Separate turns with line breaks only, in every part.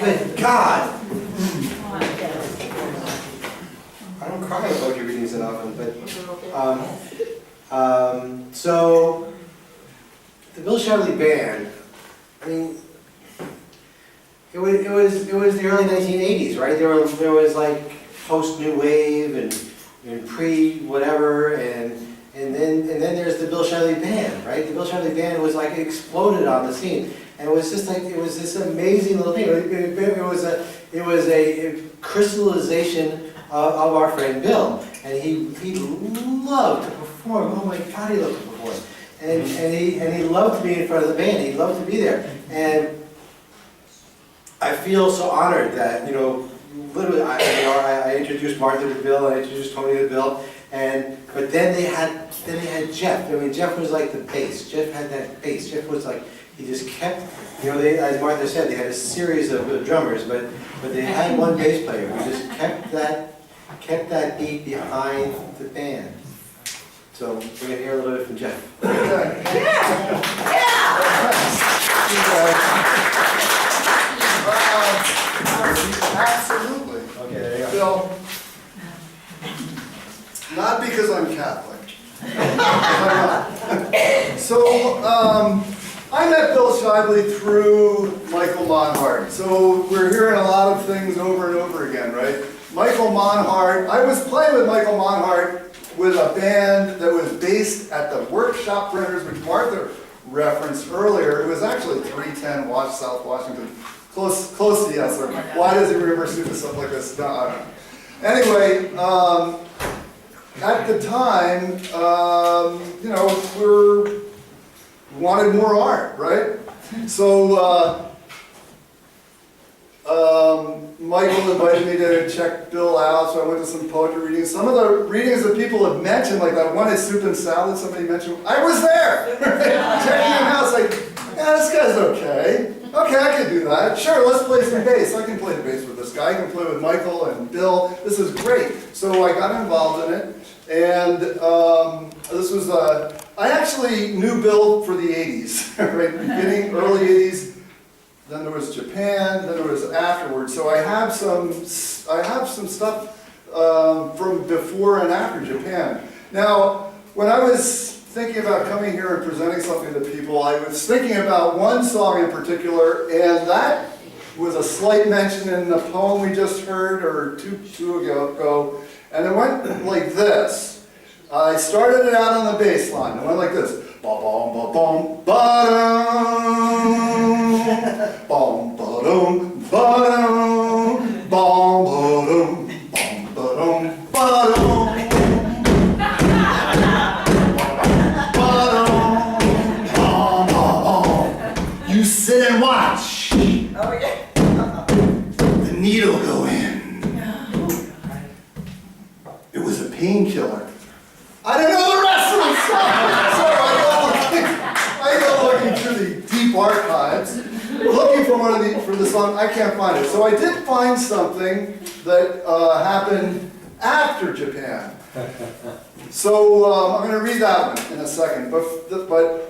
Good God! I don't cry at poetry readings that often, but so the Bill Shively band. I mean, it was the early 1980s, right? There was like post new wave and pre whatever, and then there's the Bill Shively band, right? The Bill Shively band was like, it exploded on the scene, and it was just like, it was this amazing little thing. It was a crystallization of our friend Bill, and he loved to perform. Oh my God, he loved to perform, and he loved to be in front of the band. He loved to be there, and I feel so honored that, you know, literally, I introduced Martha to Bill, I introduced Tony to Bill, but then they had Jeff. I mean, Jeff was like the bass. Jeff had that bass. Jeff was like, he just kept, you know, as Martha said, they had a series of drummers, but they had one bass player who just kept that beat behind the band. So we're gonna hear a little bit from Jeff.
Absolutely.
Okay, there you go.
Bill, not because I'm Catholic. So, I met Bill Shively through Michael Monhart. So we're hearing a lot of things over and over again, right? Michael Monhart, I was playing with Michael Monhart with a band that was based at the Workshop Printers, which Martha referenced earlier. It was actually 310 South Washington. Close to the answer. Why does he remember stupid stuff like this? No, I don't know. Anyway, at the time, you know, we wanted more art, right? So Michael invited me to check Bill out, so I went to some poetry readings. Some of the readings that people have mentioned, like that one at Soup and Salad, somebody mentioned, I was there! Checking him out, it's like, yeah, this guy's okay. Okay, I can do that. Sure, let's play some bass. I can play the bass with this guy. I can play with Michael and Bill. This is great. So I got involved in it, and this was, I actually knew Bill for the 80s, right? Beginning, early 80s. Then there was Japan, then there was afterwards. So I have some stuff from before and after Japan. Now, when I was thinking about coming here and presenting something to people, I was thinking about one song in particular, and that was a slight mention in the poem we just heard, or two ago, and it went like this. I started it out on the bass line. It went like this. Ba-bom, ba-bom, ba-dum, bom, ba-dum, ba-dum, bom, ba-dum, bom, ba-dum, ba-dum. You sit and watch. Oh, yeah. The needle go in. It was a painkiller. I didn't know the rest of the song. So I go looking through the deep archives, looking for the song. I can't find it. So I did find something that happened after Japan. So I'm going to read that one in a second, but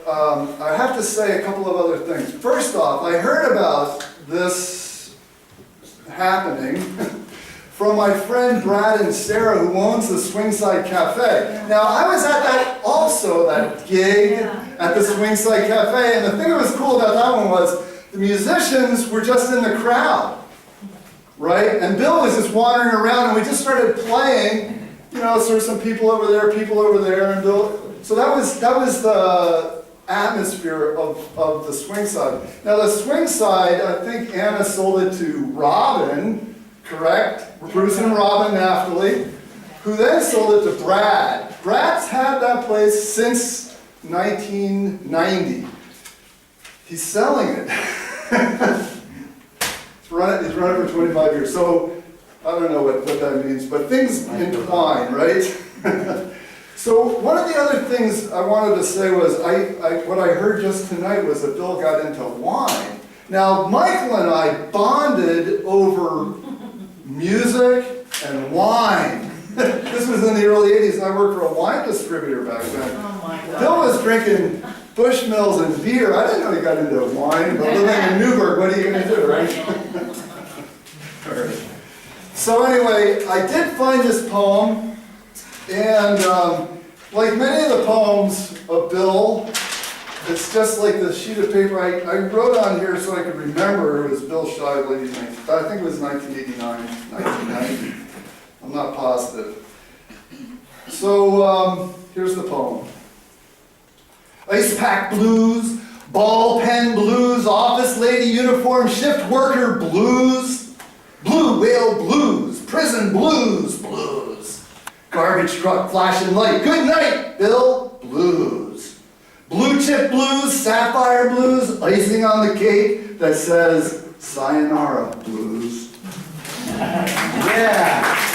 I have to say a couple of other things. First off, I heard about this happening from my friend Brad and Sarah, who owns the Swingside Cafe. Now, I was at that gig at the Swingside Cafe, and the thing that was cool about that one was the musicians were just in the crowd, right? And Bill was just wandering around, and we just started playing. You know, so there's some people over there, and Bill. So that was the atmosphere of the swing side. Now the swing side, I think Anna sold it to Robin, correct? Bruce and Robin Naftali, who then sold it to Brad. Brad's had that place since 1990. He's selling it. He's run it for 25 years. So. I don't know what that means, but things entwine, right? So one of the other things I wanted to say was, what I heard just tonight was that Bill got into wine. Now, Michael and I bonded over music and wine. This was in the early 80s, and I worked for a wine distributor back then.
Oh my God.
Bill was drinking Bushmills and beer. I didn't know he got into wine, but living in Newburgh, what are you going to do, right? So anyway, I did find this poem, and like many of the poems of Bill, it's just like the sheet of paper I wrote on here so I could remember. It was Bill Shively, I think it was 1989, 1990. I'm not positive. So here's the poem. Ice pack blues, ball pen blues, office lady uniform, shift worker blues, blue whale blues, prison blues, blues, garbage truck flashing light, good night, Bill, blues, blue chip blues, sapphire blues, icing on the cake that says sayonara blues.
Yeah.